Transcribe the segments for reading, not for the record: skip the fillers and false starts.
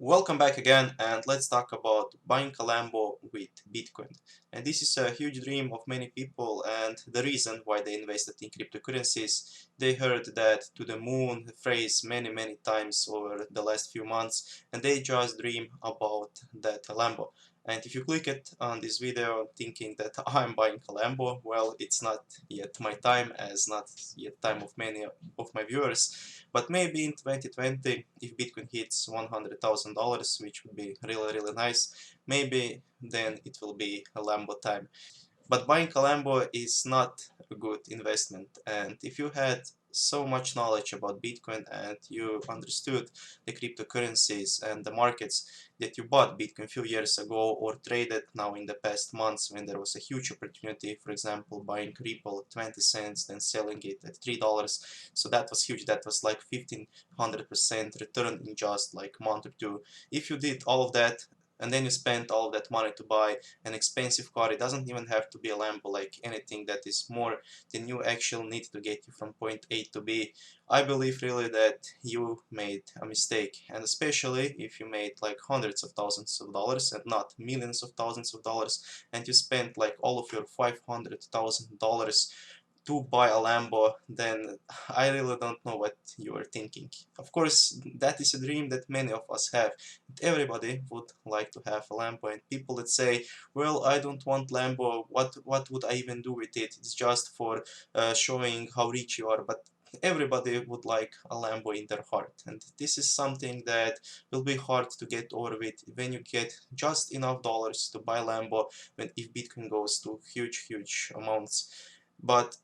Welcome back again, and let's talk about buying a Lambo with Bitcoin. And this is a huge dream of many people, and the reason why they invested in cryptocurrencies. They heard that to the moon phrase many times over the last few months, and they just dream about that Lambo. And if you click it on this video thinking that I'm buying a Lambo, well, it's not yet my time, as not yet time of many of my viewers. But maybe in 2020, if Bitcoin hits $100,000, which would be really nice, maybe then it will be a Lambo time. But buying a Lambo is not a good investment, and if you had so much knowledge about Bitcoin and you understood the cryptocurrencies and the markets that you bought Bitcoin a few years ago or traded now in the past months when there was a huge opportunity, for example, buying Ripple at 20 cents, then selling it at $3, so that was huge. That was like 1500% return in just like a month or two. If you did all of that and then you spent all of that money to buy an expensive car, it doesn't even have to be a Lambo, like anything that is more than you actually need to get you from point A to B, I believe really that you made a mistake. And especially if you made like hundreds of thousands of dollars and not millions of thousands of dollars, and you spent like all of your $500,000 to buy a Lambo, then I really don't know what you are thinking. Of course, that is a dream that many of us have. Everybody would like to have a Lambo, and people that say, well, I don't want Lambo, what would I even do with it? It's just for showing how rich you are. But everybody would like a Lambo in their heart, and this is something that will be hard to get over with when you get just enough dollars to buy Lambo, when if Bitcoin goes to huge amounts. But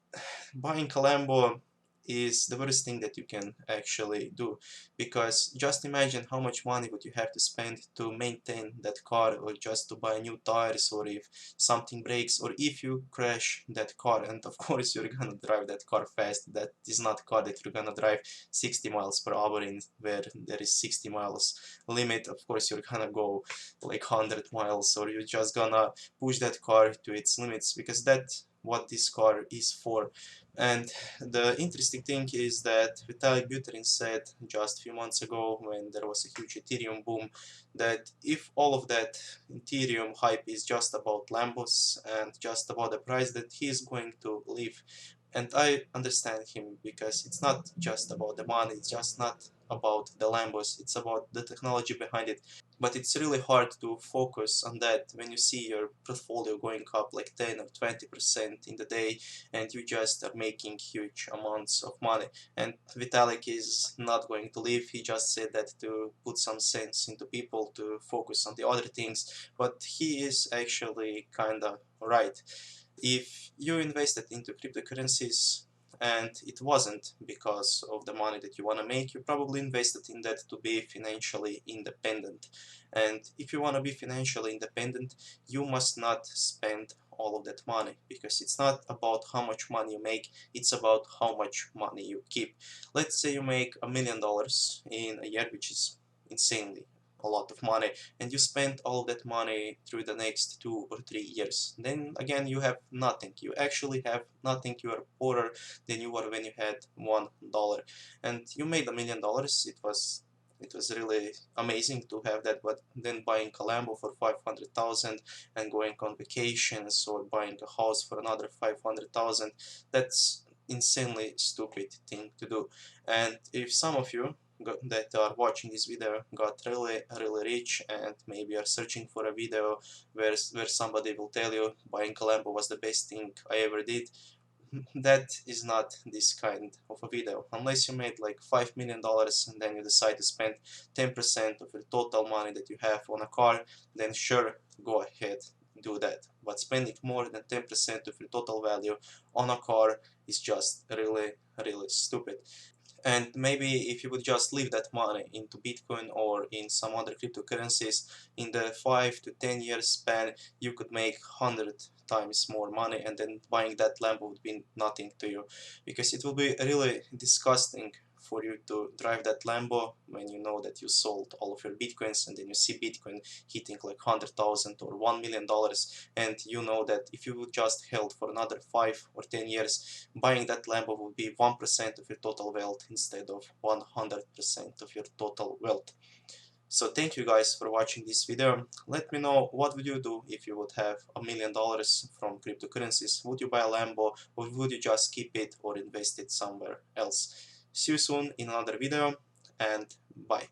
buying a Lambo is the worst thing that you can actually do, because just imagine how much money would you have to spend to maintain that car, or just to buy new tires, or if something breaks, or if you crash that car. And of course you're gonna drive that car fast. That is not a car that you're gonna drive 60 miles per hour in where there is 60 miles limit. Of course you're gonna go like 100 miles, or you're just gonna push that car to its limits, because that's what this car is for. And the interesting thing is that Vitalik Buterin said just a few months ago, when there was a huge Ethereum boom, that if all of that Ethereum hype is just about Lambos and just about the price, that he is going to leave. And I understand him, because it's not just about the money, it's just not about the Lambos, it's about the technology behind it. But it's really hard to focus on that when you see your portfolio going up like 10 or 20% in the day, and you just are making huge amounts of money. And Vitalik is not going to leave. He just said that to put some sense into people to focus on the other things, but he is actually kinda right. If you invested into cryptocurrencies and it wasn't because of the money that you want to make, you probably invested in that to be financially independent. And if you want to be financially independent, you must not spend all of that money, because it's not about how much money you make, it's about how much money you keep. Let's say you make $1 million in a year, which is insanely a lot of money, and you spend all that money through the next 2 or 3 years. Then again, you have nothing. You actually have nothing. You are poorer than you were when you had $1, and you made $1 million. It was really amazing to have that. But then buying a Lambo for 500,000 and going on vacations, or buying a house for another 500,000, that's insanely stupid thing to do. And if some of you that are watching this video got really rich, and maybe are searching for a video where somebody will tell you buying a Lambo was the best thing I ever did, that is not this kind of a video. Unless you made like $5 million and then you decide to spend 10% of your total money that you have on a car, then sure, go ahead, do that. But spending more than 10% of your total value on a car is just really stupid. And maybe if you would just leave that money into Bitcoin or in some other cryptocurrencies, in the 5 to 10 years span, you could make 100 times more money, and then buying that Lambo would be nothing to you, because it will be really disgusting for you to drive that Lambo when you know that you sold all of your Bitcoins, and then you see Bitcoin hitting like 100,000 or $1 million, and you know that if you would just held for another 5 or 10 years, buying that Lambo would be 1% of your total wealth instead of 100% of your total wealth. So thank you guys for watching this video. Let me know what would you do if you would have $1 million from cryptocurrencies. Would you buy a Lambo, or would you just keep it or invest it somewhere else? See you soon in another video, and bye.